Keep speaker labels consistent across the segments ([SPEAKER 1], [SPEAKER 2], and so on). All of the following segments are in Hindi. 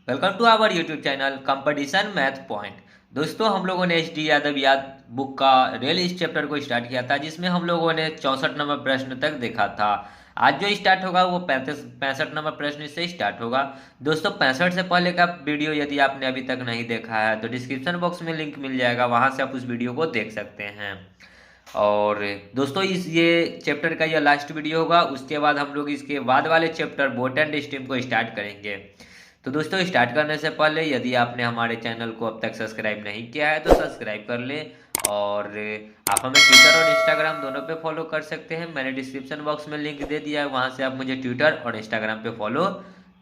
[SPEAKER 1] Welcome to our YouTube channel competition math point. दोस्तों, हम लोगों ने एच डी यादव याद बुक का रेल इस चैप्टर को स्टार्ट किया था, जिसमें हम लोगों ने 64 नंबर प्रश्न तक देखा था। आज जो स्टार्ट होगा वो 65 नंबर प्रश्न से स्टार्ट होगा। दोस्तों, 65 से पहले का वीडियो यदि आपने अभी तक नहीं देखा है तो डिस्क्रिप्शन बॉक्स में लिंक मिल जाएगा, वहां से आप उस वीडियो को देख सकते हैं। और दोस्तों, इस ये चैप्टर का यह लास्ट वीडियो होगा। उसके बाद हम लोग इसके बाद वाले चैप्टर बोट एंड स्ट्रीम को स्टार्ट करेंगे। तो दोस्तों, स्टार्ट करने से पहले यदि आपने हमारे चैनल को अब तक सब्सक्राइब नहीं किया है तो सब्सक्राइब कर लें। और आप हमें ट्विटर और इंस्टाग्राम दोनों पे फॉलो कर सकते हैं। मैंने डिस्क्रिप्शन बॉक्स में लिंक दे दिया है, वहां से आप मुझे ट्विटर और इंस्टाग्राम पे फॉलो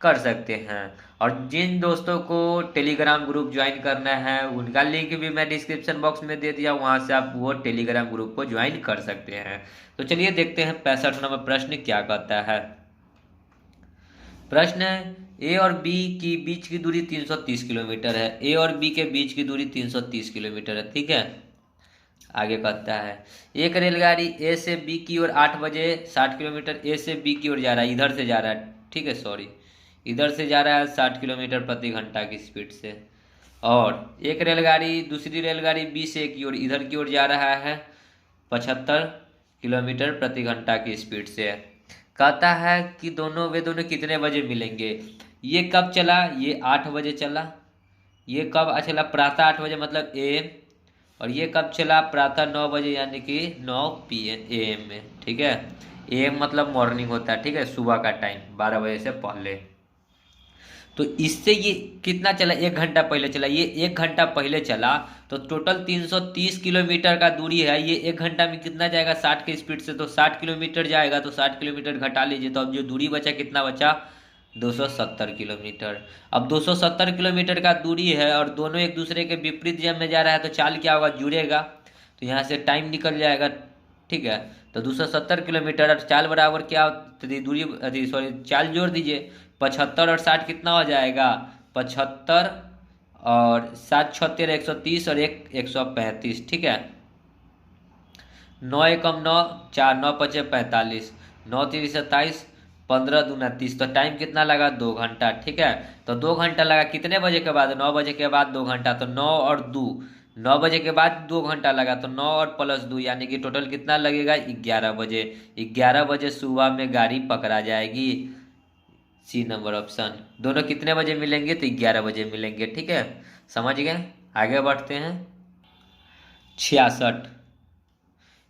[SPEAKER 1] कर सकते हैं। और जिन दोस्तों को टेलीग्राम ग्रुप ज्वाइन करना है उनका लिंक भी मैं डिस्क्रिप्शन बॉक्स में दे दिया, वहां से आप वो टेलीग्राम ग्रुप को ज्वाइन कर सकते हैं। तो चलिए देखते हैं 65 नंबर प्रश्न क्या कहता है। प्रश्न है, ए और बी की बीच की दूरी 330 किलोमीटर है। ए और बी के बीच की दूरी 330 किलोमीटर है, ठीक है। आगे कहता है, एक रेलगाड़ी ए से बी की ओर 8 बजे 60 किलोमीटर ए से बी की ओर जा रहा है, इधर से जा रहा है, ठीक है, सॉरी, इधर से जा रहा है 60 किलोमीटर प्रति घंटा की स्पीड से। और एक रेलगाड़ी दूसरी रेलगाड़ी बी से की ओर इधर की ओर जा रहा है 75 किलोमीटर प्रति घंटा की स्पीड से। कहता है कि वे दोनों कितने बजे मिलेंगे। ये कब चला? ये 8 बजे चला। ये कब चला? प्रातः 8 बजे मतलब एम। और ये कब चला? प्रातः 9 बजे यानी कि 9 PM में, ठीक है। एम मतलब मॉर्निंग होता है, ठीक है, सुबह का टाइम 12 बजे से पहले। तो इससे ये कितना चला? 1 घंटा पहले चला। ये 1 घंटा पहले चला तो टोटल 330 किलोमीटर का दूरी है। ये 1 घंटा में कितना जाएगा? 60 की स्पीड से, तो 60 किलोमीटर जाएगा। तो 60 किलोमीटर घटा लीजिए, तो अब जो दूरी बचा कितना बचा? 270 किलोमीटर। अब 270 किलोमीटर का दूरी है और दोनों एक दूसरे के विपरीत दिशा में जा रहा है, तो चाल क्या होगा? जुड़ेगा। तो यहाँ से टाइम निकल जाएगा, ठीक है। तो 270 किलोमीटर और चाल बराबर क्या? दूरी सॉरी चाल जोड़ दीजिए। 75 और 60 कितना हो जाएगा? 75 और 7 76 130 और 1 135, ठीक है। 9 एकम 9 4 9 पचे 45 9 3 27 15 दूना 30। तो टाइम कितना लगा? 2 घंटा, ठीक है। तो 2 घंटा लगा कितने बजे के बाद? 9 बजे के बाद 2 घंटा। तो 9 और 2, 9 बजे के बाद 2 घंटा लगा, तो 9 और प्लस 2 यानी कि टोटल कितना लगेगा? 11 बजे। 11 बजे सुबह में गाड़ी पकड़ा जाएगी। C number option. दोनों कितने बजे मिलेंगे? तो 11 बजे मिलेंगे, ठीक है। समझ गए? आगे बढ़ते हैं। 66,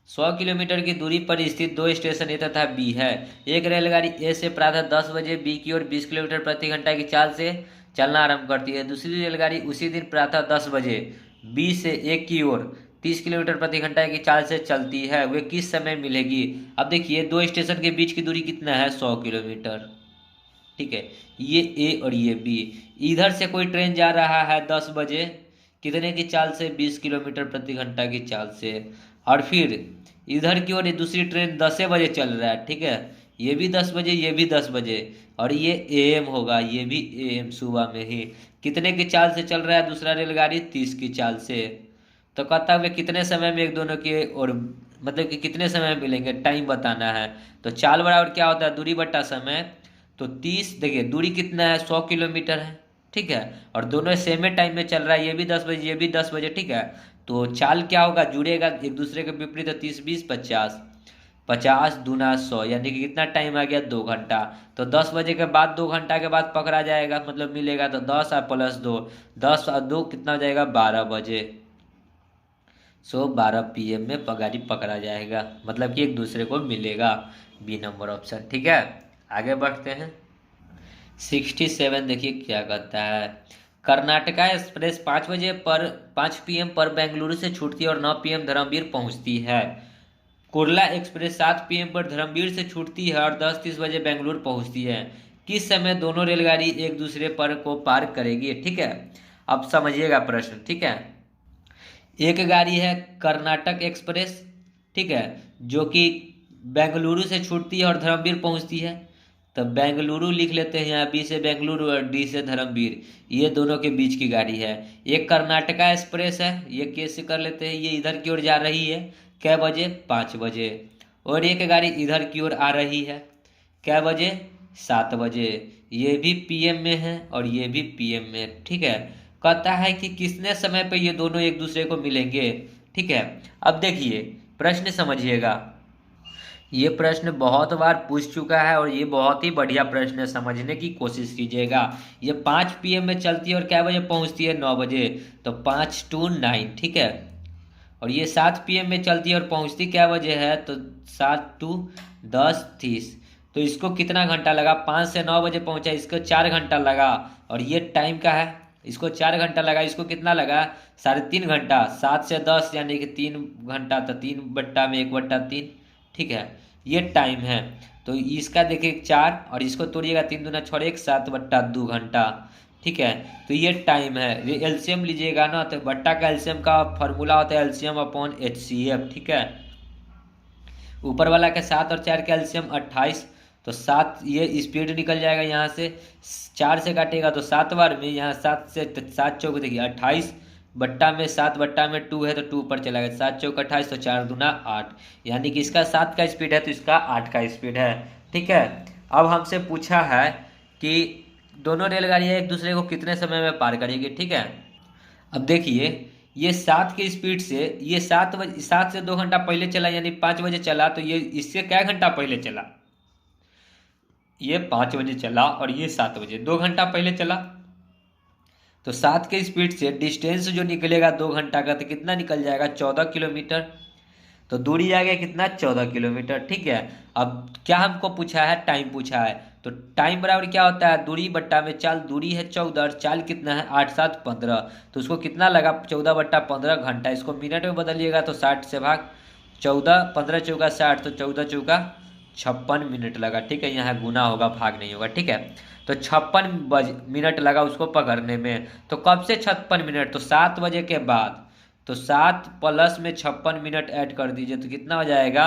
[SPEAKER 1] 100 किलोमीटर की दूरी पर स्थित दो स्टेशन ए तथा बी है। एक रेलगाड़ी ए से प्रातः 10 बजे बी की ओर 20 किलोमीटर प्रति घंटा की चाल से चलना आरंभ करती है। दूसरी रेलगाड़ी उसी दिन प्रातः 10 बजे बी से ए की ओर 30 किलोमीटर प्रति घंटा की चाल से चलती है। वे किस समय मिलेगी? अब देखिए, दो स्टेशन के बीच की दूरी कितना है? 100 किलोमीटर, ठीक है। ये ए और ये बी। इधर से कोई ट्रेन जा रहा है 10 बजे, कितने की चाल से? 20 किलोमीटर प्रति घंटा की चाल से। और फिर इधर की ओर दूसरी ट्रेन 10 बजे चल रहा है, ठीक है। ये भी 10 बजे, ये भी 10 बजे, और ये एएम होगा, ये भी एएम सुबह में ही। कितने की चाल से चल रहा है दूसरा रेलगाड़ी? 30 की चाल से। तो कहता है कितने समय में एक दोनों के और मतलब कि कितने समय में मिलेंगे, टाइम बताना है। तो चाल बराबर क्या होता है? दूरी बटा समय। तो 30, देखिए दूरी कितना है? 100 किलोमीटर है, ठीक है। और दोनों सेम टाइम में चल रहा है, ये भी 10 बजे, ये भी 10 बजे, ठीक है। तो चाल क्या होगा? जुड़ेगा एक दूसरे के विपरीत। 30 20 50, 50 दूना 100 यानी कि कितना टाइम आ गया? 2 घंटा। तो 10 बजे के बाद 2 घंटा के बाद पकड़ा जाएगा, मतलब मिलेगा। तो 10 और प्लस 2, 10 और 2 कितना हो जाएगा? 12 बजे। 12 PM में गाड़ी पकड़ा जाएगा, मतलब कि एक दूसरे को मिलेगा। बी नंबर ऑप्शन, ठीक है। आगे बढ़ते हैं। 67 देखिए क्या कहता है। कर्नाटका एक्सप्रेस 5 बजे पर 5 PM पर बेंगलुरु से छूटती है और 9 PM धर्मवीर पहुंचती है। कुर्ला एक्सप्रेस 7 PM पर धर्मवीर से छूटती है और 10:30 बजे बेंगलुरु पहुंचती है। किस समय दोनों रेलगाड़ी एक दूसरे पर को पार करेगी, ठीक है। अब समझिएगा प्रश्न, ठीक है। एक गाड़ी है कर्नाटक एक्सप्रेस, ठीक है, जो कि बेंगलुरु से छूटती है और धर्मवीर पहुंचती है। तो बेंगलुरु लिख लेते हैं यहाँ, बी से बेंगलुरु और डी से धर्मवीर, ये दोनों के बीच की गाड़ी है। एक कर्नाटका एक्सप्रेस है, ये कैसे कर लेते हैं, ये इधर की ओर जा रही है, कै बजे? 5 बजे। और एक गाड़ी इधर की ओर आ रही है, कै बजे? 7 बजे। ये भी पीएम में है और ये भी पीएम में है, ठीक है। कहता है कि कितने समय पे ये दोनों एक दूसरे को मिलेंगे, ठीक है। अब देखिए प्रश्न समझिएगा, ये प्रश्न बहुत बार पूछ चुका है और ये बहुत ही बढ़िया प्रश्न है, समझने की कोशिश कीजिएगा। ये 5 पीएम में चलती है और क्या बजे पहुंचती है, 9 बजे, तो 5 to 9, ठीक है। और ये 7 पीएम में चलती है और पहुंचती क्या बजे है, तो 7 to 10:30। तो इसको कितना घंटा लगा, 5 से 9 बजे पहुंचा, इसको 4 घंटा लगा। और ये टाइम का है, इसको 4 घंटा लगा, इसको कितना लगा, 3.5 घंटा। 7 से 10 यानी कि 3 घंटा, तो 3/1/3, ठीक है। ये टाइम है। तो इसका देखिए 4 और इसको तोड़िएगा, 3 दूना 6 1, 7/2 घंटा, ठीक है। तो ये टाइम है। ये एलसीएम लीजिएगा ना, तो बट्टा का एलसीएम का फॉर्मूला होता है एलसीएम अपॉन एचसीएफ, ठीक है। ऊपर वाला के 7 और 4 का एलसीएम 28, तो 7 ये स्पीड निकल जाएगा यहाँ से, 4 से काटेगा तो 7 बार में, यहाँ 7 से 7 चौक देखिए 28, बट्टा में 7 बट्टा में 2 है तो 2 पर चला गया, 7 चौक 28, तो 4 दूना 8, यानी कि इसका 7 का स्पीड है तो इसका 8 का स्पीड है, ठीक है। अब हमसे पूछा है कि दोनों रेलगाड़ियाँ एक दूसरे को कितने समय में पार करेगी, ठीक है। अब देखिए ये 7 की स्पीड से, ये 7 से 2 घंटा पहले चला यानी 5 बजे चला, तो ये इससे क्या घंटा पहले चला, ये 5 बजे चला और ये 7 बजे, 2 घंटा पहले चला। तो 7 के स्पीड से डिस्टेंस जो निकलेगा 2 घंटा का, तो कितना निकल जाएगा, 14 किलोमीटर। तो दूरी आ गया कितना, 14 किलोमीटर, ठीक है। अब क्या हमको पूछा है, टाइम पूछा है, तो टाइम बराबर क्या होता है, दूरी बट्टा में चाल, दूरी है 14 और चाल कितना है 8 7 15, तो उसको कितना लगा 14/15 घंटा। इसको मिनट में बदलिएगा तो 60 से भाग 14, 15 चौका 60, तो 14 चौका 56 मिनट लगा, ठीक है। यहाँ गुना होगा भाग नहीं होगा, ठीक है। तो 56 मिनट लगा उसको पकड़ने में। तो कब से 56 मिनट, तो 7 बजे के बाद, तो 7 प्लस में 56 मिनट ऐड कर दीजिए तो कितना हो जाएगा,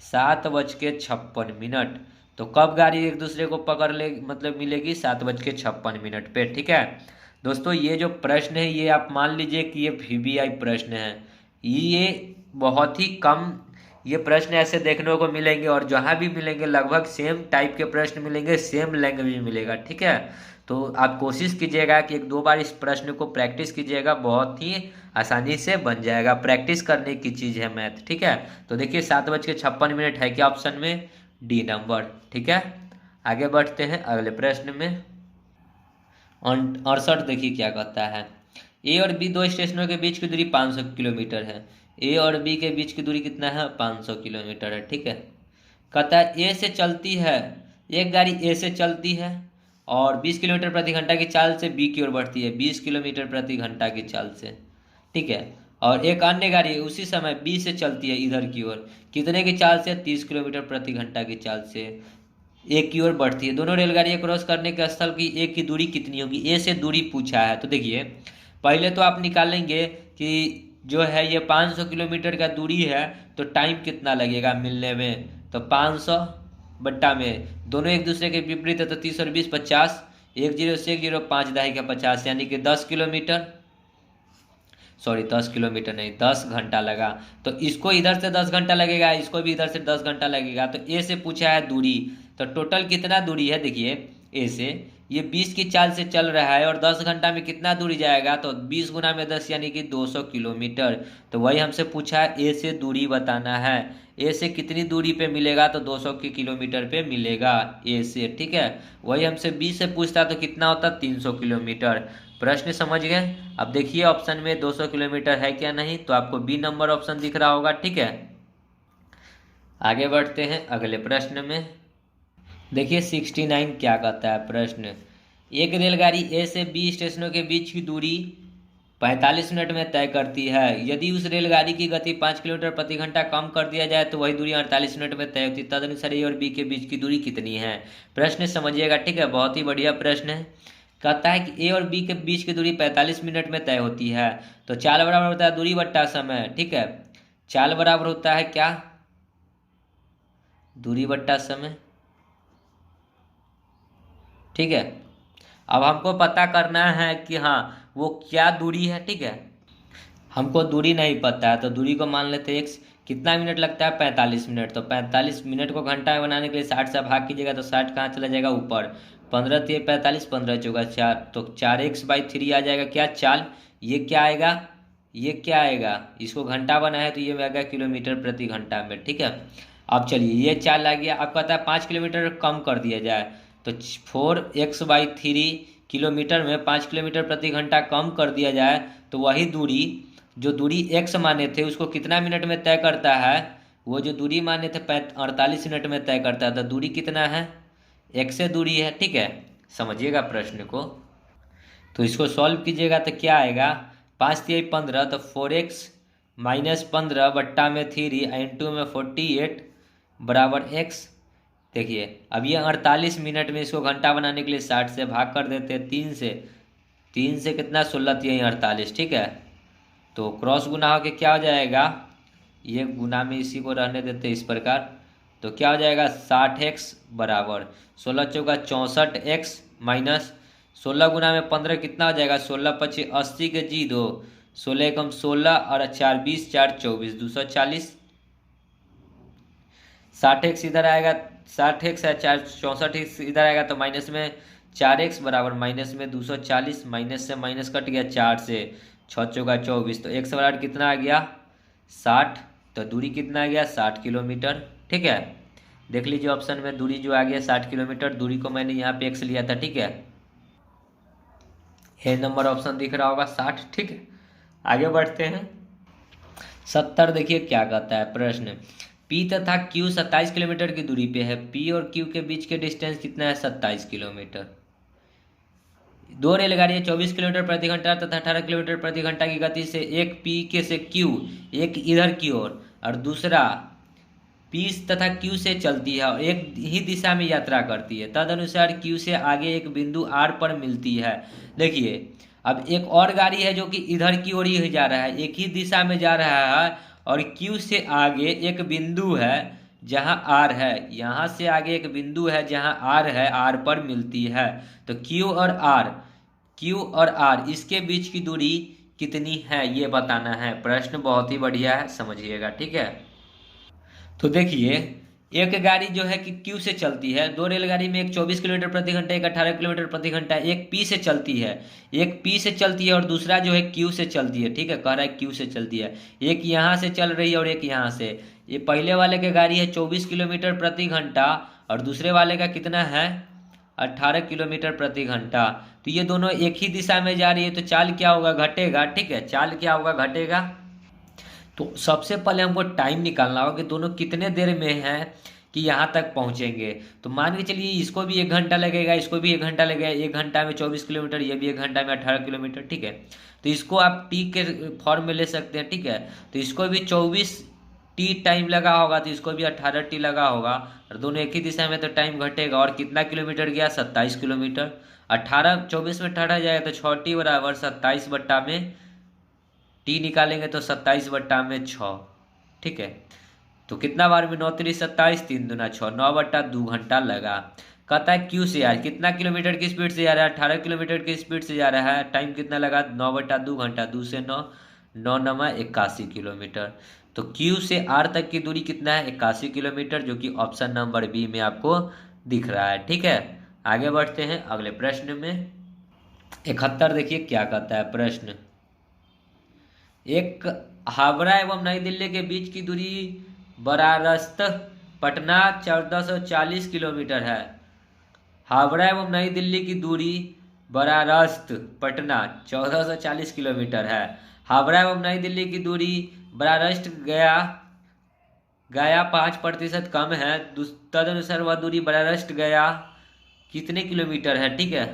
[SPEAKER 1] 7:56। तो कब गाड़ी एक दूसरे को पकड़ ले, मतलब मिलेगी 7:56 पे, ठीक है। दोस्तों ये जो प्रश्न है ये आप मान लीजिए कि ये वीवीआई प्रश्न है, ये बहुत ही कम ये प्रश्न ऐसे देखने को मिलेंगे, और जहाँ भी मिलेंगे लगभग सेम टाइप के प्रश्न मिलेंगे, सेम लैंग्वेज में मिलेगा, ठीक है। तो आप कोशिश कीजिएगा कि 1 2 बार इस प्रश्न को प्रैक्टिस कीजिएगा, बहुत ही आसानी से बन जाएगा, प्रैक्टिस करने की चीज़ है मैथ, ठीक है। तो देखिए 7:56 है क्या ऑप्शन में, डी नंबर, ठीक है। आगे बढ़ते हैं अगले प्रश्न में। 68 देखिए क्या कहता है, ए और बी दो स्टेशनों के बीच की दूरी 500 किलोमीटर है। ए और बी के बीच की दूरी कितना है, 500 किलोमीटर है, ठीक है। कहता है ए से चलती है, एक गाड़ी ए से चलती है और 20 किलोमीटर प्रति घंटा की चाल से बी की ओर बढ़ती है, 20 किलोमीटर प्रति घंटा की चाल से, ठीक है। और एक अन्य गाड़ी उसी समय बी से चलती है इधर की ओर, कितने की चाल से, 30 किलोमीटर प्रति घंटा की चाल से एक की ओर बढ़ती है। दोनों रेलगाड़ियां क्रॉस करने के स्थल की एक की दूरी कितनी होगी, ए से दूरी पूछा है। तो देखिए पहले तो आप निकालेंगे कि जो है ये 500 किलोमीटर का दूरी है, तो टाइम कितना लगेगा मिलने में, तो 500 बट्टा में दोनों एक दूसरे के विपरीत है, तो 30 और 20 50, 1 0 से 1 0, 5 दहाई का 50, यानी कि 10 किलोमीटर, सॉरी 10 किलोमीटर नहीं, 10 घंटा लगा। तो इसको इधर से 10 घंटा लगेगा, इसको भी इधर से 10 घंटा लगेगा। तो ए से पूछा है दूरी, तो टोटल कितना दूरी है, देखिए ए से ये 20 की चाल से चल रहा है और 10 घंटा में कितना दूरी जाएगा, तो 20 गुना में 10 यानी कि 200 किलोमीटर। तो वही हमसे पूछा है ए से दूरी बताना है, ए से कितनी दूरी पे मिलेगा, तो 200 की किलोमीटर पे मिलेगा ए से, ठीक है। वही हमसे बी से पूछता तो कितना होता, 300 किलोमीटर। प्रश्न समझ गए। अब देखिए ऑप्शन में 200 किलोमीटर है क्या नहीं, तो आपको बी नंबर ऑप्शन दिख रहा होगा, ठीक है। आगे बढ़ते हैं अगले प्रश्न में। देखिए 69 क्या कहता है प्रश्न, एक रेलगाड़ी ए से बी स्टेशनों के बीच की दूरी 45 मिनट में तय करती है। यदि उस रेलगाड़ी की गति 5 किलोमीटर प्रति घंटा कम कर दिया जाए तो वही दूरी 48 मिनट में तय होती है। तदनुसार ए और बी के बीच की दूरी कितनी है। प्रश्न समझिएगा, ठीक है, बहुत ही बढ़िया प्रश्न है। कहता है कि ए और बी के बीच की दूरी 45 मिनट में तय होती है। तो चाल बराबर होता है दूरी बट्टा समय, ठीक है। चाल बराबर होता है क्या, दूरी बट्टा समय, ठीक है। अब हमको पता करना है कि हाँ वो क्या दूरी है, ठीक है। हमको दूरी नहीं पता है तो दूरी को मान लेते हैं एक्स। कितना मिनट लगता है, 45 मिनट। तो 45 मिनट को घंटा बनाने के लिए 60 से भाग कीजिएगा तो 60 कहाँ चला जाएगा ऊपर, 15 45, 15 चौका 4, तो 4x/3 आ जाएगा क्या चाल। ये क्या आएगा, ये क्या आएगा, इसको घंटा बना है तो ये आएगा किलोमीटर प्रति घंटा में। ठीक है, अब चलिए ये चाल आ गया। अब कहता है 5 किलोमीटर कम कर दिया जाए, तो 4x/3 किलोमीटर में 5 किलोमीटर प्रति घंटा कम कर दिया जाए तो वही दूरी, जो दूरी x माने थे उसको कितना मिनट में तय करता है, वो जो दूरी माने थे 48 मिनट में तय करता है। तो दूरी कितना है, x से दूरी है। ठीक है, समझिएगा प्रश्न को। तो इसको सॉल्व कीजिएगा तो क्या आएगा, 5×3 15, तो 4x - 15 बट्टा में 3 इंटू में 48 बराबर x। देखिए अब ये 48 मिनट में, इसको घंटा बनाने के लिए 60 से भाग कर देते हैं, 3 से कितना 16 3 48। ठीक है, तो क्रॉस गुना होके क्या हो जाएगा, ये गुना में इसी को रहने देते इस प्रकार, तो क्या हो जाएगा 60x बराबर 16 चौका 64x माइनस 16 गुना में 15 कितना हो जाएगा, 16×5 80 के जी 2, 16 एकम 16 और 4 20 4 24 240। 60x इधर आएगा, 60x है 4 64x इधर आएगा तो माइनस में 4x बराबर माइनस में 240, माइनस से माइनस कट गया 4 से 6 चौका 24, तो x बराबर कितना आ गया 60। तो दूरी कितना आ गया 60 किलोमीटर। ठीक है, देख लीजिए ऑप्शन में दूरी जो आ गया 60 किलोमीटर, दूरी को मैंने यहाँ पे x लिया था। ठीक है, ए नंबर ऑप्शन दिख रहा होगा 60। ठीक है, आगे बढ़ते हैं। 70 देखिए क्या कहता है प्रश्न, P तथा Q 27 किलोमीटर की दूरी पे है। P और Q के बीच के डिस्टेंस कितना है 27 किलोमीटर। दो रेलगाड़ियां 24 किलोमीटर प्रति घंटा तथा 18 किलोमीटर प्रति घंटा की गति से, एक P के से Q, एक इधर की ओर और दूसरा P तथा Q से चलती है और एक ही दिशा में यात्रा करती है। तदनुसार Q से आगे एक बिंदु R पर मिलती है। देखिए अब एक और गाड़ी है जो कि इधर की ओर ही जा रहा है, एक ही दिशा में जा रहा है और Q से आगे एक बिंदु है जहां R है, यहाँ से आगे एक बिंदु है जहां R है, R पर मिलती है। तो Q और R इसके बीच की दूरी कितनी है ये बताना है। प्रश्न बहुत ही बढ़िया है, समझिएगा। ठीक है, तो देखिए एक गाड़ी जो है कि Q से चलती है, दो रेलगाड़ी में, एक 24 किलोमीटर प्रति घंटा, एक 18 किलोमीटर प्रति घंटा, एक P से चलती है, एक P से चलती है और दूसरा जो है Q से चलती है। ठीक है, कह रहा है Q से चलती है, एक यहाँ से चल रही है और एक यहाँ से। ये पहले वाले के गाड़ी है 24 किलोमीटर प्रति घंटा और दूसरे वाले का कितना है 18 किलोमीटर प्रति घंटा। तो ये दोनों एक ही दिशा में जा रही है, तो चाल क्या होगा, घटेगा। ठीक है, चाल क्या होगा, घटेगा। तो सबसे पहले हमको टाइम निकालना होगा कि दोनों कितने देर में है कि यहाँ तक पहुँचेंगे। तो मान के चलिए इसको भी 1 घंटा लगेगा, इसको भी 1 घंटा लगेगा, 1 घंटा में 24 किलोमीटर, ये भी 1 घंटा में 18 किलोमीटर। ठीक है, तो इसको आप टी के फॉर्म में ले सकते हैं। ठीक है, तो इसको भी 24 टी टाइम लगा होगा, तो इसको भी 18 टी लगा होगा और दोनों एक ही दिशा में, तो टाइम घटेगा। और कितना किलोमीटर गया 27 किलोमीटर। 18 24 में 18 जाएगा तो 6 टी बराबर 27 बट्टा में टी निकालेंगे तो 27 बट्टा में 6। ठीक है, तो कितना बार में 9 3 27, 3 दूना 6, 9/2 घंटा लगा। कहता है Q से यार कितना किलोमीटर की स्पीड से जा रहा है, 18 किलोमीटर की स्पीड से जा रहा है, टाइम कितना लगा 9/2 घंटा, 2 से 9, 9 9 81 किलोमीटर। तो Q से R तक की दूरी कितना है 81 किलोमीटर, जो कि ऑप्शन नंबर बी में आपको दिख रहा है। ठीक है, आगे बढ़ते हैं अगले प्रश्न में। 71 देखिए क्या कहता है प्रश्न, एक हावड़ा एवं नई दिल्ली के बीच की दूरी बरारस्त पटना 1440 किलोमीटर है। हावड़ा एवं नई दिल्ली की दूरी बरारस्त पटना 1440 किलोमीटर है। हावड़ा एवं नई दिल्ली की दूरी बरारस्त गया 5% कम है। तदनुसार वह दूरी बरारस्त गया कितने किलोमीटर है। ठीक है,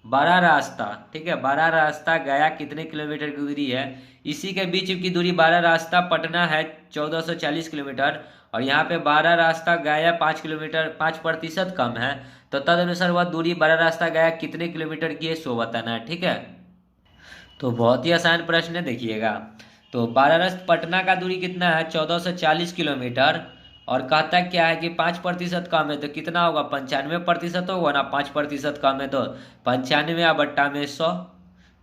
[SPEAKER 1] बड़ा रास्ता, ठीक है, बड़ा रास्ता गया कितने किलोमीटर की दूरी है। इसी के बीच की दूरी बड़ा रास्ता पटना है 1440 किलोमीटर और यहाँ पे बड़ा रास्ता गया 5% कम है। तो तदनुसार वह दूरी बड़ा रास्ता गया कितने किलोमीटर की है सो बताना है। ठीक है, तो बहुत ही आसान प्रश्न है, देखिएगा। तो बड़ा रास्ता पटना का दूरी कितना है 1440 किलोमीटर और कहता क्या है कि 5% कम है, तो कितना होगा 95% होगा ना। 5% कम है तो 95 बट्टा में 100,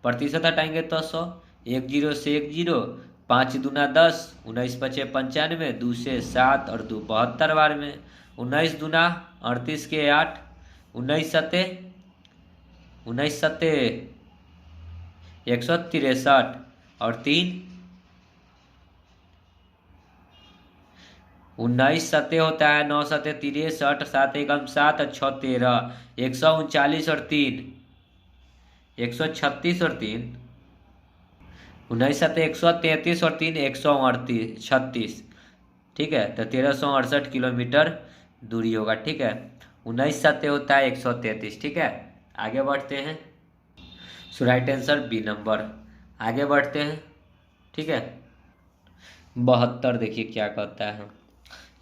[SPEAKER 1] प्रतिशत हटाएंगे तो 100, 1 0 से 1 0, 5 दूना 10, 19 5 95, 2 से 7 और 2 72 बार में, 19 दूना 38 के 8, उन्नीस सत्ते 163 और 3 19 सत्ते होता है 9 सत्ते 63 7 एकम 7 और 6 13 139 और 3 136 और 3 19 सत्ते 133 और 3 138 ठीक है। तो 1368 किलोमीटर दूरी होगा। ठीक है, 19 सत्ते होता है 133। ठीक है, आगे बढ़ते हैं। सो राइट आंसर बी नंबर। आगे बढ़ते हैं। ठीक है, 72 देखिए क्या कहता है।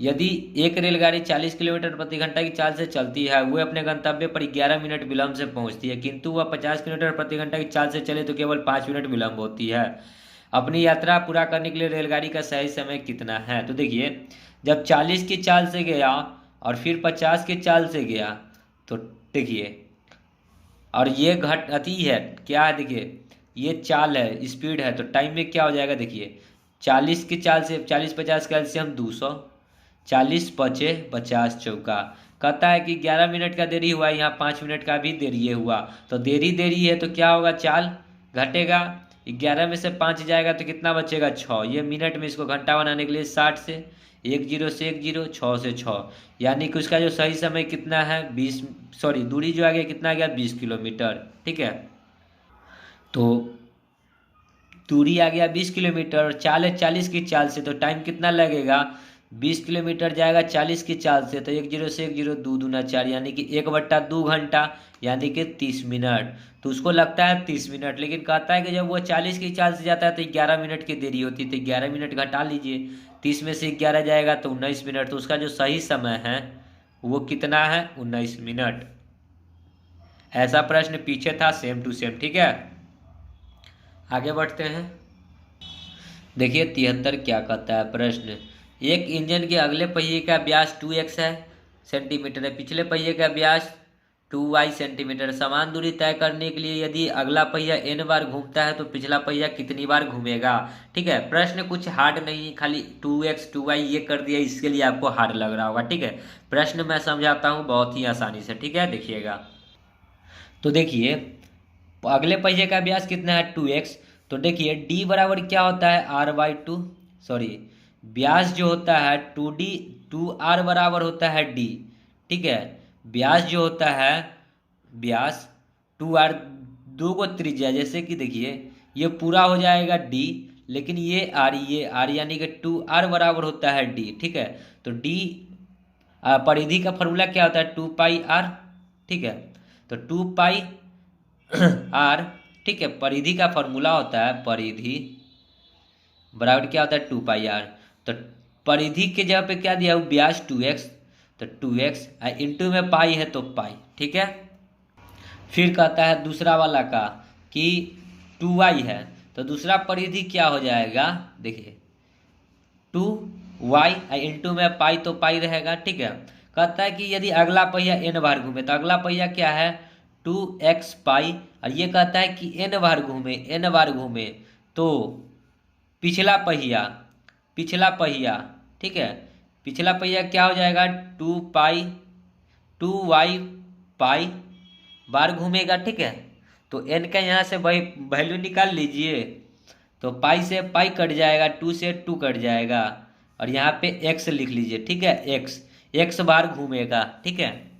[SPEAKER 1] यदि एक रेलगाड़ी 40 किलोमीटर प्रति घंटा की चाल से चलती है, वह अपने गंतव्य पर 11 मिनट विलंब से पहुंचती है, किंतु वह 50 किलोमीटर प्रति घंटा की चाल से चले तो केवल 5 मिनट विलंब होती है। अपनी यात्रा पूरा करने के लिए रेलगाड़ी का सही समय कितना है? तो देखिए, जब 40 की चाल से गया और फिर 50 की चाल से गया, तो देखिए, और ये अति है क्या है, देखिए ये चाल है, स्पीड है, तो टाइम में क्या हो जाएगा, देखिए 40 की चाल से 40-50 का एलसीएम 200, 40 पचे 50 चौका। कहता है कि 11 मिनट का देरी हुआ, यहाँ 5 मिनट का भी देरी हुआ, तो देरी है तो क्या होगा, चाल घटेगा। 11 में से 5 जाएगा तो कितना बचेगा, 6। ये मिनट में इसको घंटा बनाने के लिए 60 से 10 से 10 6 से 6, यानी कि उसका जो सही समय कितना है 20, सॉरी दूरी जो आ गया कितना आ गया 20 किलोमीटर। ठीक है, तो दूरी आ गया 20 किलोमीटर, चाल है 40 की चाल से, तो टाइम कितना लगेगा, 20 किलोमीटर जाएगा 40 की चाल से, तो 10 से 10 2 दूना 4, यानी कि 1/2 घंटा, यानी कि 30 मिनट। तो उसको लगता है 30 मिनट, लेकिन कहता है कि जब वो 40 की चाल से जाता है तो 11 मिनट की देरी होती है, तो 11 मिनट घटा लीजिए, 30 में से 11 जाएगा तो 19 मिनट। तो उसका जो सही समय है वो कितना है, 19 मिनट। ऐसा प्रश्न पीछे था, सेम टू सेम। ठीक है, आगे बढ़ते हैं। देखिए 73 क्या कहता है प्रश्न। एक इंजन के अगले पहिए का व्यास 2x है सेंटीमीटर है, पिछले पहिए का व्यास 2y सेंटीमीटर। समान दूरी तय करने के लिए यदि अगला पहिया n बार घूमता है तो पिछला पहिया कितनी बार घूमेगा। ठीक है, प्रश्न कुछ हार्ड नहीं, खाली 2x 2y ये कर दिया, इसके लिए आपको हार्ड लग रहा होगा। ठीक है, प्रश्न मैं समझाता हूँ बहुत ही आसानी से। ठीक है, देखिएगा। तो देखिए अगले पहिए का व्यास कितना है 2x, तो देखिए d बराबर क्या होता है r/2, सॉरी व्यास जो होता है 2r बराबर होता है d। ठीक है, व्यास जो होता है, व्यास 2r, 2 को त्रिज्या, जैसे कि देखिए ये पूरा हो जाएगा d, लेकिन ये r यानी कि 2r बराबर होता है d। ठीक है, तो d परिधि का फॉर्मूला क्या होता है 2πr। ठीक है, तो 2πr, ठीक है, परिधि का फॉर्मूला होता है, परिधि बराबर क्या होता है 2πr। तो परिधि के जगह पे क्या दिया, व्यास 2x, तो 2x इंटू में पाई है तो पाई। ठीक है, फिर कहता है दूसरा वाला का कि 2y है, तो दूसरा परिधि क्या हो जाएगा, देखिए 2y इंटू में पाई तो पाई रहेगा। ठीक है, कहता है कि यदि अगला पहिया n बार घूमे, तो अगला पहिया क्या है 2x पाई, और ये कहता है कि n बार घूमे तो पिछला पहिया, ठीक है, पिछला पहिया क्या हो जाएगा 2y पाई बार घूमेगा। ठीक है, तो n का यहाँ से वही वैल्यू निकाल लीजिए, तो पाई से पाई कट जाएगा, 2 से 2 कट जाएगा, और यहाँ पे x लिख लीजिए। ठीक है, x बार घूमेगा। ठीक है,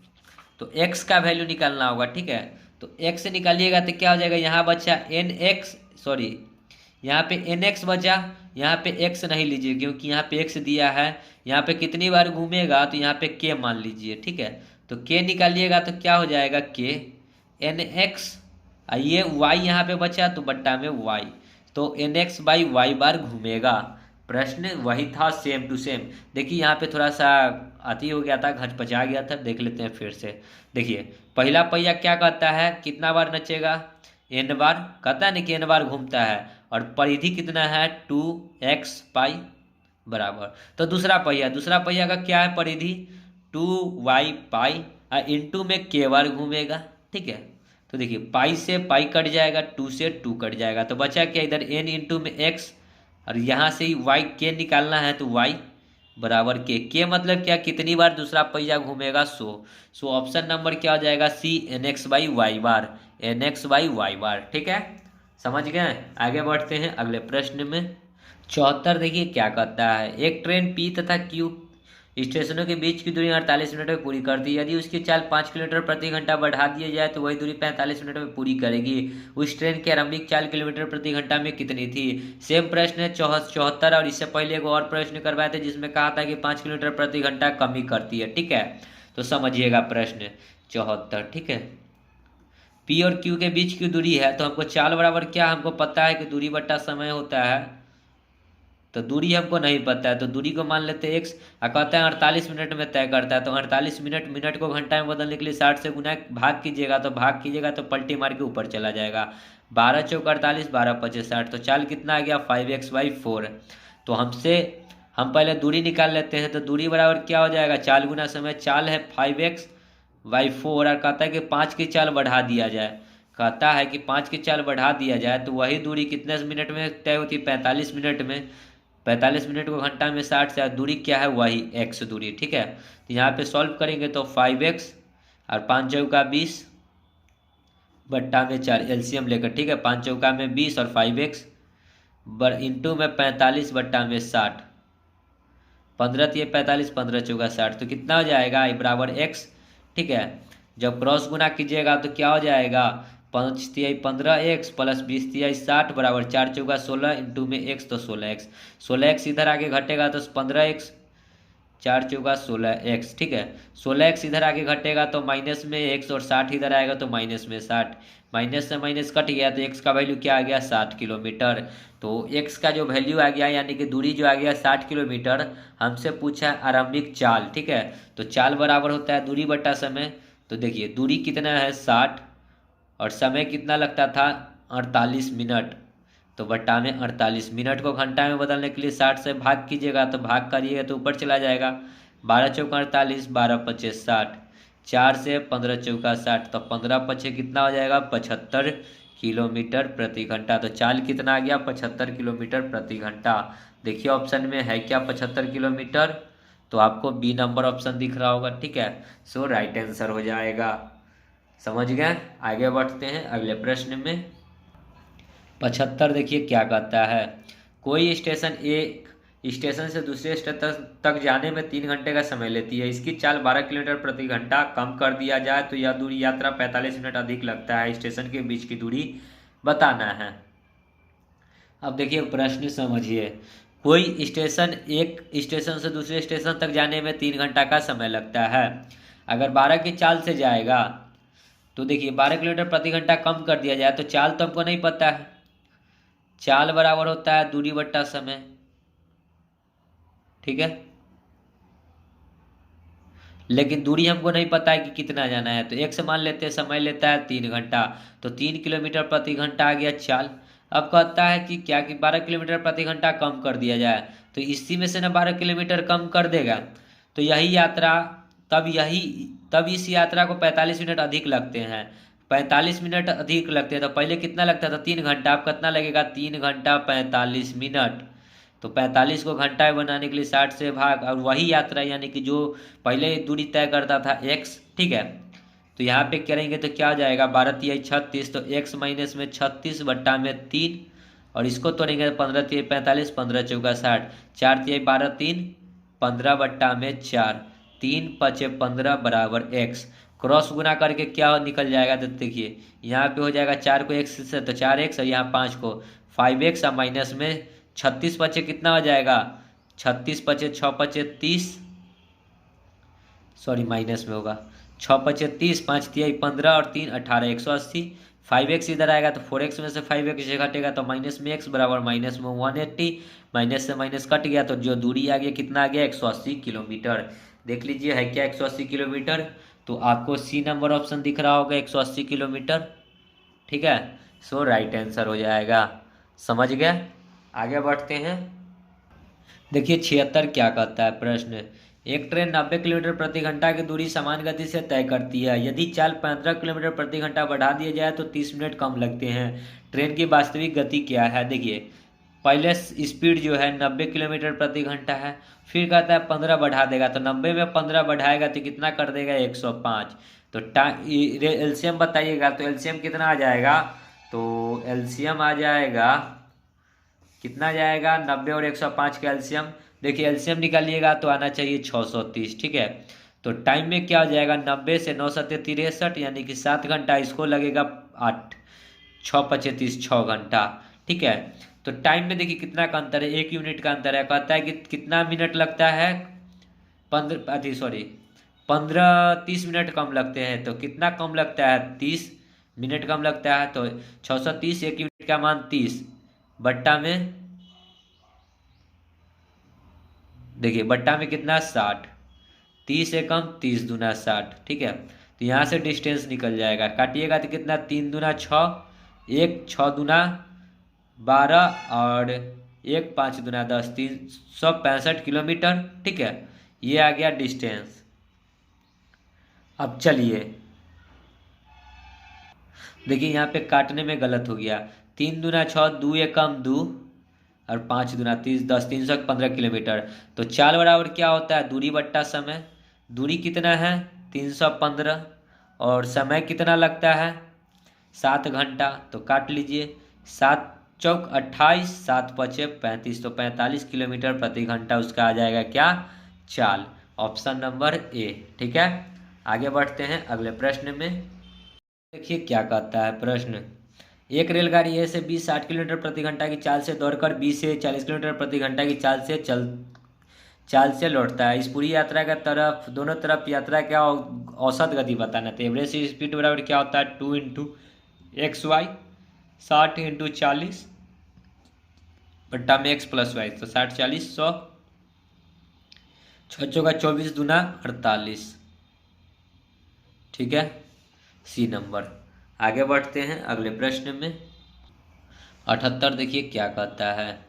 [SPEAKER 1] तो x का वैल्यू निकालना होगा। ठीक है, तो x निकालिएगा तो क्या हो जाएगा, यहाँ बचा nx, सॉरी यहाँ पे nx बचा, यहाँ पे x नहीं लीजिए क्योंकि यहाँ पे x दिया है, यहाँ पे कितनी बार घूमेगा तो यहाँ पे k मान लीजिए। ठीक है, तो k निकालिएगा तो क्या हो जाएगा k nx, ये y यहाँ पे बचा तो बट्टा में y, तो nx/y बार घूमेगा। प्रश्न वही था, सेम टू सेम। देखिए यहाँ पे थोड़ा सा अति हो गया था, घचपचा गया था, देख लेते हैं फिर से। देखिए पहला पहिया क्या कहता है, कितना बार नचेगा, n बार, कहता है ना कि n बार घूमता है, और परिधि कितना है 2x पाई बराबर। तो दूसरा पहिया का क्या है परिधि 2y पाई, इंटू में k बार घूमेगा। ठीक है, तो देखिए पाई से पाई कट जाएगा, 2 से 2 कट जाएगा, तो बचा क्या इधर n इंटू में x, और यहाँ से y k निकालना है तो y बराबर के मतलब क्या, कितनी बार दूसरा पहिया घूमेगा, 100। ऑप्शन नंबर क्या हो जाएगा, सी, NX/Y बार, NX/Y बार। ठीक है, समझ गए। आगे बढ़ते हैं अगले प्रश्न में। 74 देखिए क्या कहता है, एक ट्रेन पी तथा क्यू स्टेशनों के बीच की दूरी 48 मिनट में पूरी करती है। यदि उसकी चाल 5 किलोमीटर प्रति घंटा बढ़ा दिया जाए तो वही दूरी 45 मिनट में पूरी करेगी। उस ट्रेन की आरंभिक चाल किलोमीटर प्रति घंटा में कितनी थी। सेम प्रश्न है 74, और इससे पहले एक और प्रश्न करवाए थे जिसमें कहा था कि 5 किलोमीटर प्रति घंटा कमी करती है। ठीक है, तो समझिएगा प्रश्न 74। ठीक है, पी और क्यू के बीच की दूरी है, तो हमको चाल बराबर क्या, हमको पता है कि दूरी बट्टा समय होता है, तो दूरी हमको नहीं पता है, तो दूरी को मान लेते हैं एक्स। और कहता है 48 मिनट में तय करता है, तो 48 मिनट, मिनट को घंटा में बदलने के लिए 60 से गुना भाग कीजिएगा तो पलटी मार के ऊपर चला जाएगा। 12 चौक 48, 12 पचे 60, तो चाल कितना आ गया, 5x/4। तो हम पहले दूरी निकाल लेते हैं, तो दूरी बराबर क्या हो जाएगा, चाल गुना समय। चाल है 5x/4, और कहता है कि 5 की चाल बढ़ा दिया जाए। कहता है कि 5 की चाल बढ़ा दिया जाए तो वही दूरी कितने मिनट में तय होती है, 45 मिनट में। 45 मिनट को घंटा में 60 से, दूरी क्या है, वही x दूरी। ठीक है, तो यहाँ पे सॉल्व करेंगे तो 5x और 5 चौका 20 बट्टा में 4 एलसीएम लेकर। ठीक है, 5 चौका में 20 और 5x इंटू में 45 बट्टा में 60, 15 तिये 45, 15 चौका 60, तो कितना हो जाएगा, बराबर x। ठीक है, जब क्रॉस गुना कीजिएगा तो क्या हो जाएगा, 5 तिहाई 15x प्लस 20 तिहाई 60 बराबर 4 चौका 16 इंटू में x, तो 16x। 16x इधर आगे घटेगा तो 15x, 4 चौका 16x। ठीक है, 16x इधर आगे घटेगा तो माइनस में x, और 60 इधर आएगा तो माइनस में 60। माइनस से माइनस कट गया तो x का वैल्यू क्या आ गया, 60 किलोमीटर। तो x का जो वैल्यू आ गया, यानी कि दूरी जो आ गया 60 किलोमीटर। हमसे पूछा आरंभिक चाल। ठीक है, तो चाल बराबर होता है दूरी बट्टा समय। तो देखिए दूरी कितना है, 60, और समय कितना लगता था, 48 मिनट। तो बट्टा में 48, मिनट को घंटा में बदलने के लिए 60 से भाग कीजिएगा, तो भाग करिएगा तो ऊपर चला जाएगा। 12 चौका 48, 12 पचे 60, 4 से 15 चौका 60, तो 15 पचे कितना हो जाएगा, 75 किलोमीटर प्रति घंटा। तो चाल कितना आ गया, 75 किलोमीटर प्रति घंटा। देखिए ऑप्शन में है क्या, 75 किलोमीटर, तो आपको बी नंबर ऑप्शन दिख रहा होगा। ठीक है, सो राइट आंसर हो जाएगा। समझ गए। आगे बढ़ते हैं अगले प्रश्न में। 75 देखिए क्या कहता है, कोई स्टेशन एक स्टेशन से दूसरे स्टेशन तक जाने में 3 घंटे का समय लेती है। इसकी चाल 12 किलोमीटर प्रति घंटा कम कर दिया जाए तो यह दूरी यात्रा 45 मिनट अधिक लगता है। स्टेशन के बीच की दूरी बताना है। अब देखिए प्रश्न समझिए, कोई स्टेशन एक स्टेशन से दूसरे स्टेशन तक जाने में 3 घंटा का समय लगता है। अगर 12 की चाल से जाएगा तो देखिए 12 किलोमीटर प्रति घंटा कम कर दिया जाए, तो चाल तो हमको नहीं पता है। चाल बराबर होता है दूरी बट्टा समय। ठीक है, लेकिन दूरी हमको नहीं पता है कि कितना जाना है, तो एक से मान लेते हैं, समय लेता है 3 घंटा, तो 3 किलोमीटर प्रति घंटा आ गया चाल। अब कहता है कि क्या कि 12 किलोमीटर प्रति घंटा कम कर दिया जाए, तो इसी में से ना 12 किलोमीटर कम कर देगा, तो यही यात्रा तब इस यात्रा को 45 मिनट अधिक लगते हैं। 45 मिनट अधिक लगते हैं, तो पहले कितना लगता था, 3 घंटा। अब कितना लगेगा, 3 घंटा 45 मिनट। तो 45 को घंटा बनाने के लिए 60 से भाग, और वही यात्रा यानी कि जो पहले दूरी तय करता था x। ठीक है, तो यहाँ पे करेंगे तो क्या हो जाएगा, 12 तिहाई 36, तो x माइनस में 36 बट्टा में 3, और इसको तोड़ेंगे 15 तिहाई 45, 15 चौका 60, 4 तिहाई 12, 3, 15 बट्टा में 4, 3 पचे 15 बराबर x। क्रॉस गुना करके क्या निकल जाएगा, तो देखिए यहाँ पे हो जाएगा 4 को x से तो 4x, और यहाँ 5 को 5x, और माइनस में 36 पचे कितना हो जाएगा, 36 पचे 6 पचे 30, सॉरी माइनस में होगा, 6 पचे 30, 5 तिहाई 15 और 3 18, 180। 5x इधर आएगा तो 4x में से 5x घटेगा तो माइनस में x बराबर माइनस में 180, माइनस से माइनस कट गया, तो जो दूरी आ गया कितना आ गया, 180 किलोमीटर। देख लीजिए है क्या 180 किलोमीटर, तो आपको सी नंबर ऑप्शन दिख रहा होगा 180 किलोमीटर। ठीक है, सो राइट आंसर हो जाएगा। समझ गए। आगे बढ़ते हैं। देखिए 76 क्या कहता है प्रश्न, एक ट्रेन 90 किलोमीटर प्रति घंटा की दूरी समान गति से तय करती है। यदि चाल 15 किलोमीटर प्रति घंटा बढ़ा दिया जाए तो 30 मिनट कम लगते हैं। ट्रेन की वास्तविक गति क्या है। देखिए पहले स्पीड जो है 90 किलोमीटर प्रति घंटा है, फिर कहता है 15 बढ़ा देगा, तो 90 में 15 बढ़ाएगा तो कितना कर देगा 105। तो एलसीएम बताइएगा, तो एलसीएम कितना आ जाएगा, तो एलसीएम आ जाएगा कितना जाएगा 90 और 105 का एलसीएम। देखिए एलसीएम निकालिएगा तो आना चाहिए 630, ठीक है। तो टाइम में क्या हो जाएगा 90 से 9 सत्ते 63, यानी कि 7 घंटा, इसको लगेगा 8 6 पचे 30 6 घंटा, ठीक है। तो टाइम में देखिए कितना का अंतर है, 1 यूनिट का अंतर है। कहता है कि कितना मिनट लगता है 15 30 मिनट कम लगते हैं, तो कितना कम लगता है 30 मिनट कम लगता है। तो 630 1 यूनिट का मान 30 बट्टा में, देखिए बट्टा में कितना 60, 30 एकम 30 दूना 60, ठीक है। तो यहाँ से डिस्टेंस निकल जाएगा, काटिएगा तो कितना 3 दूना 6, 1 6 दूना 12 और 1 5 दूना 10, 365 किलोमीटर, ठीक है। ये आ गया डिस्टेंस। अब चलिए देखिए यहाँ पे काटने में गलत हो गया, 3 दूना 6, 2 एकम 2 और 5 दूना 30 10 315 किलोमीटर। तो चाल बराबर क्या होता है, दूरी बट्टा समय। दूरी कितना है 315 और समय कितना लगता है 7 घंटा। तो काट लीजिए, 7 चौक 28, 7 पचे 35, तो 45 किलोमीटर प्रति घंटा उसका आ जाएगा क्या, चाल। ऑप्शन नंबर ए, ठीक है। आगे बढ़ते हैं अगले प्रश्न में। देखिए क्या कहता है प्रश्न, एक रेलगाड़ी ए से 20 60 किलोमीटर प्रति घंटा की चाल से दौड़कर 20 से 40 किलोमीटर प्रति घंटा की चाल से लौटता है। इस पूरी यात्रा का तरफ दोनों तरफ यात्रा का औसत गति बताना। तो एवरेज स्पीड बराबर क्या होता है 2 इंटू एक्स वाई, 60 इंटू 40 बट्टा में एक्स प्लस वाई, तो 60 40 100, 6 चौका 24 दूना 48, ठीक है, सी नंबर। आगे बढ़ते हैं अगले प्रश्न में। 78 देखिए क्या कहता है,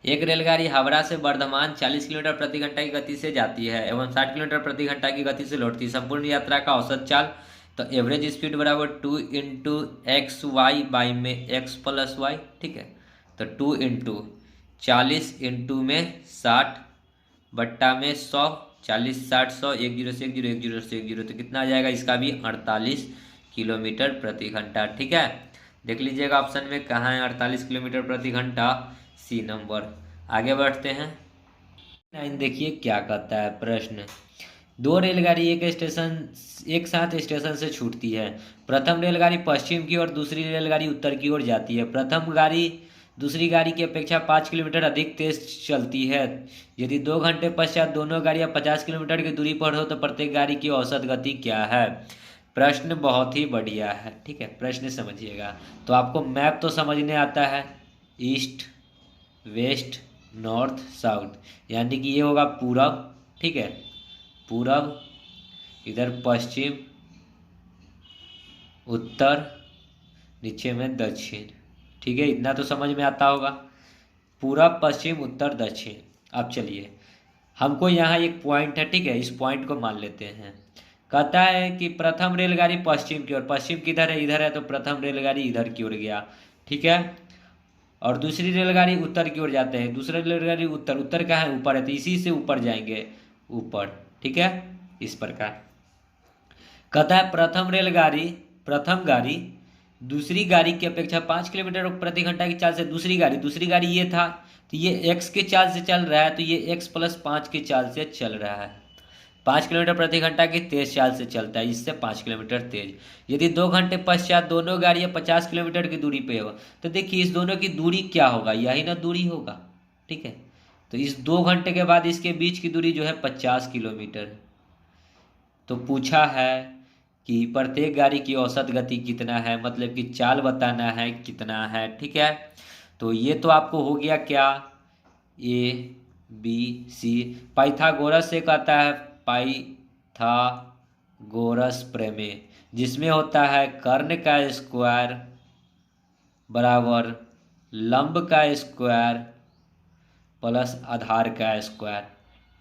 [SPEAKER 1] एक रेलगाड़ी हावड़ा से वर्धमान 40 किलोमीटर प्रति घंटा की गति से जाती है एवं 60 किलोमीटर प्रति घंटा की गति से लौटती है। संपूर्ण यात्रा का औसत चाल, तो एवरेज स्पीड बराबर 2 इंटू एक्स वाई बाई में एक्स प्लस वाई, ठीक है। तो 2 इंटू 40 इंटू में 60 बट्टा में 100, 40 60 100, 1 0 से 1 0 1 0 से 1 0, तो कितना आ जाएगा इसका भी 48 किलोमीटर प्रति घंटा, ठीक है। देख लीजिएगा ऑप्शन में कहाँ है 48 किलोमीटर प्रति घंटा, सी नंबर। आगे बढ़ते हैं 9 देखिए क्या कहता है प्रश्न, दो रेलगाड़ी एक साथ स्टेशन से छूटती है। प्रथम रेलगाड़ी पश्चिम की और दूसरी रेलगाड़ी उत्तर की ओर जाती है। प्रथम गाड़ी दूसरी गाड़ी की अपेक्षा 5 किलोमीटर अधिक तेज चलती है। यदि 2 घंटे पश्चात दोनों गाड़ियां 50 किलोमीटर की दूरी पर हो तो प्रत्येक गाड़ी की औसत गति क्या है। प्रश्न बहुत ही बढ़िया है, ठीक है, प्रश्न समझिएगा। तो आपको मैप तो समझने आता है, ईस्ट वेस्ट नॉर्थ साउथ, यानी कि ये होगा पूरब, ठीक है, पूरब, इधर पश्चिम, उत्तर, नीचे में दक्षिण, ठीक है, इतना तो समझ में आता होगा, पूरब पश्चिम उत्तर दक्षिण। अब चलिए हमको यहाँ एक पॉइंट है, ठीक है, इस पॉइंट को मान लेते हैं। कहता है कि प्रथम रेलगाड़ी पश्चिम की ओर, पश्चिम किधर है इधर है, तो प्रथम रेलगाड़ी इधर की ओर गया, ठीक है। और दूसरी रेलगाड़ी उत्तर की ओर जाते हैं, दूसरी रेलगाड़ी उत्तर, उत्तर का है ऊपर है, तो इसी से ऊपर जाएंगे ऊपर, ठीक है, इस प्रकार। कहता है प्रथम गाड़ी दूसरी गाड़ी की अपेक्षा 5 किलोमीटर प्रति घंटा की चाल से दूसरी गाड़ी ये था, तो ये x के चाल से चल रहा है, तो ये x प्लस 5 की चाल से चल रहा है। 5 किलोमीटर प्रति घंटा की तेज चाल से चलता है, इससे 5 किलोमीटर तेज। यदि 2 घंटे पश्चात दोनों गाड़ियां 50 किलोमीटर की दूरी पे हो, तो देखिए इस दोनों की दूरी क्या होगा, यही ना दूरी होगा, ठीक है। तो इस 2 घंटे के बाद इसके बीच की दूरी जो है 50 किलोमीटर। तो पूछा है कि प्रत्येक गाड़ी की औसत गति कितना है, मतलब कि चाल बताना है कितना है, ठीक है। तो ये तो आपको हो गया क्या, ए बी सी। पाइथागोरस से कहता है पाइथागोरस प्रमेय, जिसमें होता है कर्ण का स्क्वायर बराबर लंब का स्क्वायर प्लस आधार का स्क्वायर,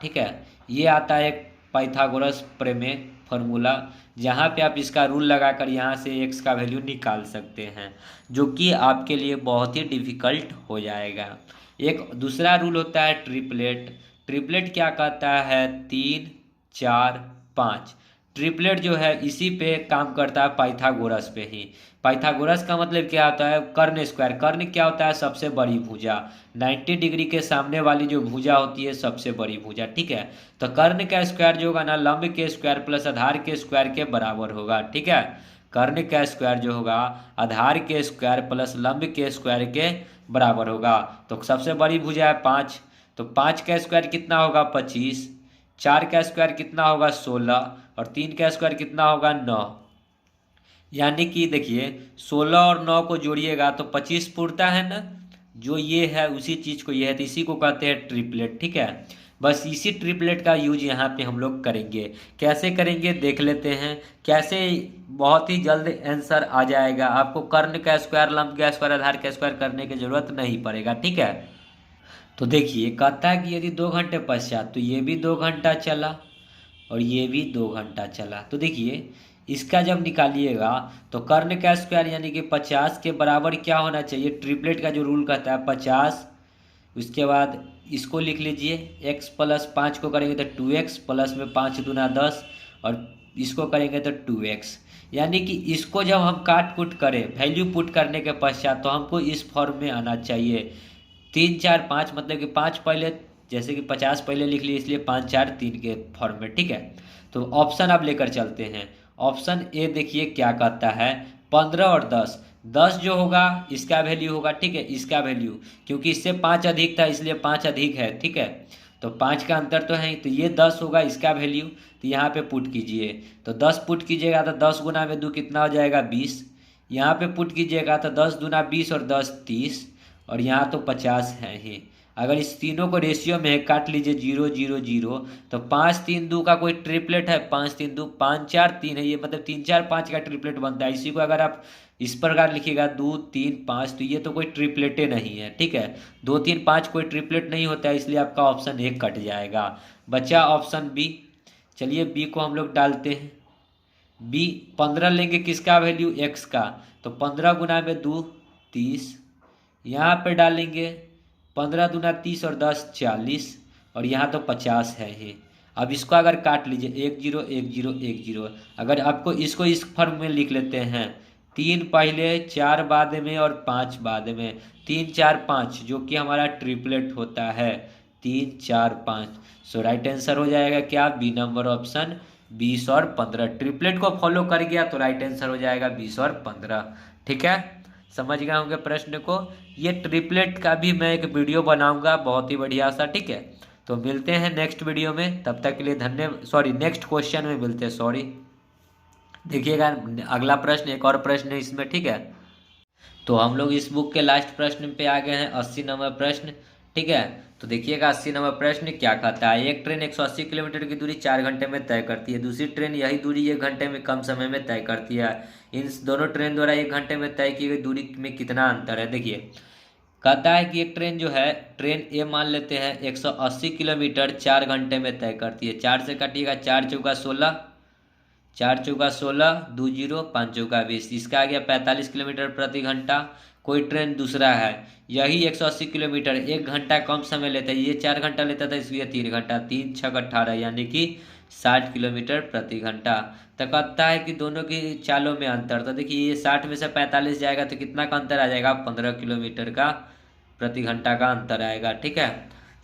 [SPEAKER 1] ठीक है। ये आता है पाइथागोरस प्रमेय फॉर्मूला, जहाँ पे आप इसका रूल लगाकर यहाँ से x का वैल्यू निकाल सकते हैं, जो कि आपके लिए बहुत ही डिफ़िकल्ट हो जाएगा। एक दूसरा रूल होता है ट्रिपलेट। ट्रिपलेट क्या कहता है, 3 4 5। ट्रिपलेट जो है इसी पे काम करता है, पाइथागोरस पे ही। पाइथागोरस का मतलब क्या होता है, कर्ण स्क्वायर। कर्ण क्या होता है, सबसे बड़ी भुजा। 90 डिग्री के सामने वाली जो भुजा होती है सबसे बड़ी भुजा, ठीक है। तो कर्ण का स्क्वायर जो होगा ना, लंब के स्क्वायर प्लस आधार के स्क्वायर के बराबर होगा, ठीक है। कर्ण का स्क्वायर जो होगा आधार के स्क्वायर प्लस लंब के स्क्वायर के बराबर होगा। तो सबसे बड़ी भुजा है 5, तो 5 का स्क्वायर कितना होगा 25, 4 का स्क्वायर कितना होगा 16 और 3 का स्क्वायर कितना होगा 9। यानी कि देखिए 16 और 9 को जोड़िएगा तो 25 पूरता है ना, जो ये है उसी चीज़ को ये है, तो इसी को कहते हैं ट्रिपलेट, ठीक है। बस इसी ट्रिपलेट का यूज यहाँ पे हम लोग करेंगे। कैसे करेंगे देख लेते हैं, कैसे। बहुत ही जल्द आंसर आ जाएगा आपको। कर्ण का स्क्वायर, लंब का स्क्वायर, आधार का स्क्वायर करने की जरूरत नहीं पड़ेगा, ठीक है। तो देखिए कहता है कि यदि 2 घंटे पश्चात, तो ये भी 2 घंटा चला और ये भी 2 घंटा चला। तो देखिए इसका जब निकालिएगा तो कर्ण का स्क्वायर यानी कि 50 के बराबर क्या होना चाहिए, ट्रिपलेट का जो रूल कहता है 50। उसके बाद इसको लिख लीजिए, x प्लस 5 को करेंगे तो 2x प्लस में 5 दूना 10 और इसको करेंगे तो 2x। यानी कि इसको जब हम काट कुट करें वैल्यू पुट करने के पश्चात तो हमको इस फॉर्म में आना चाहिए। 3 4 5 मतलब कि 5 पहले, जैसे कि 50 पहले लिख लिए इसलिए 5 4 3 के फॉर्म में, ठीक है। तो ऑप्शन अब लेकर चलते हैं। ऑप्शन ए देखिए क्या कहता है, 15 और 10। 10 जो होगा इसका वैल्यू होगा, ठीक है, इसका वैल्यू, क्योंकि इससे 5 अधिक था इसलिए 5 अधिक है, ठीक है। तो 5 का अंतर तो है ही, तो ये 10 होगा इसका वैल्यू। तो यहाँ पे पुट कीजिए, तो 10 पुट कीजिएगा तो 10 गुना में 2 कितना हो जाएगा 20। यहाँ पे पुट कीजिएगा तो 10 दूना 20 और 10 30 और यहाँ तो 50 है ही। अगर इस तीनों को रेशियो में काट लीजिए 0 0 0, तो 5 3 2 का कोई ट्रिपलेट है, 5 3 2 5 4 3 है, ये मतलब 3 4 5 का ट्रिपलेट बनता है। इसी को अगर आप इस प्रकार लिखिएगा 2 3 5, तो ये तो कोई ट्रिपलेटे नहीं है, ठीक है। 2 3 5 कोई ट्रिपलेट नहीं होता है, इसलिए आपका ऑप्शन 1 कट जाएगा। बचा ऑप्शन बी। चलिए बी को हम लोग डालते हैं। बी 15 लेंगे किसका वैल्यू, एक्स का, तो 15 गुना में 2 30। यहाँ पे डालेंगे 15 दूना 30 और 10 40 और यहाँ तो 50 है ही। अब इसको अगर काट लीजिए 1 0 1 0 1 0। अगर आपको इसको इस फॉर्म में लिख लेते हैं, 3 पहले 4 बाद में और 5 बाद में, 3 4 5 जो कि हमारा ट्रिपलेट होता है 3 4 5। सो राइट आंसर हो जाएगा क्या, बी नंबर ऑप्शन 20 और 15। ट्रिपलेट को फॉलो कर गया तो राइट आंसर हो जाएगा 20 और 15, ठीक है। समझ गए होंगे प्रश्न को। ये ट्रिपलेट का भी मैं एक वीडियो बनाऊंगा बहुत ही बढ़िया सा, ठीक है। तो मिलते हैं नेक्स्ट वीडियो में, तब तक के लिए नेक्स्ट क्वेश्चन में मिलते हैं, सॉरी। देखिएगा अगला प्रश्न, एक और प्रश्न है इसमें, ठीक है। तो हम लोग इस बुक के लास्ट प्रश्न पे आ गए हैं, 80 नंबर प्रश्न, ठीक है। तो देखिएगा 80 नंबर प्रश्न क्या कहता है, एक ट्रेन 180 किलोमीटर की दूरी 4 घंटे में तय करती है, दूसरी ट्रेन यही दूरी 1 घंटे में कम समय में तय करती है। इन दोनों ट्रेन द्वारा 1 घंटे में तय की गई दूरी में कितना अंतर है। देखिए कहता है कि एक ट्रेन जो है, ट्रेन ए मान लेते हैं 180 किलोमीटर 4 घंटे में तय करती है। 4 से काटिएगा, 4 चौका 16, 4 चौका 16, 2 0, 5 चौका 20, इसका आ गया 45 किलोमीटर प्रति घंटा। कोई ट्रेन दूसरा है, यही 180 किलोमीटर 1 घंटा कम समय लेता है, ये 4 घंटा लेता था इसलिए 3 घंटा, 3 6 18 यानी कि 60 किलोमीटर प्रति घंटा। तो कहता है कि दोनों की चालों में अंतर। तो देखिए ये 60 में से 45 जाएगा तो कितना का अंतर आ जाएगा, 15 किलोमीटर का प्रति घंटा का अंतर आएगा, ठीक है।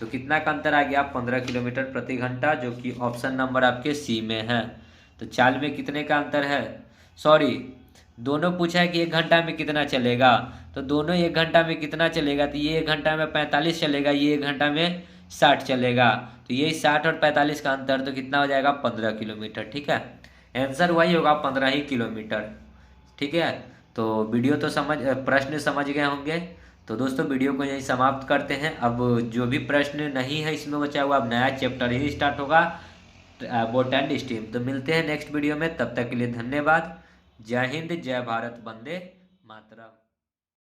[SPEAKER 1] तो कितना का अंतर आ गया, 15 किलोमीटर प्रति घंटा, जो कि ऑप्शन नंबर आपके सी में है। तो चाल में कितने का अंतर है, सॉरी दोनों पूछा है कि 1 घंटा में कितना चलेगा, तो दोनों 1 घंटा में कितना चलेगा, तो ये 1 घंटा में 45 चलेगा, ये 1 घंटा में 60 चलेगा। तो यही 60 और 45 का अंतर, तो कितना हो जाएगा 15 किलोमीटर, ठीक है। आंसर वही होगा 15 ही किलोमीटर, ठीक है। तो वीडियो तो प्रश्न समझ गए होंगे। तो दोस्तों वीडियो को यहीं समाप्त करते हैं। अब जो भी प्रश्न नहीं है इसमें बचा हुआ, अब नया चैप्टर ही स्टार्ट होगा, बोट एंड स्टीम। तो मिलते हैं नेक्स्ट वीडियो में, तब तक के लिए धन्यवाद। जय हिंद, जय भारत, वंदे मातरम।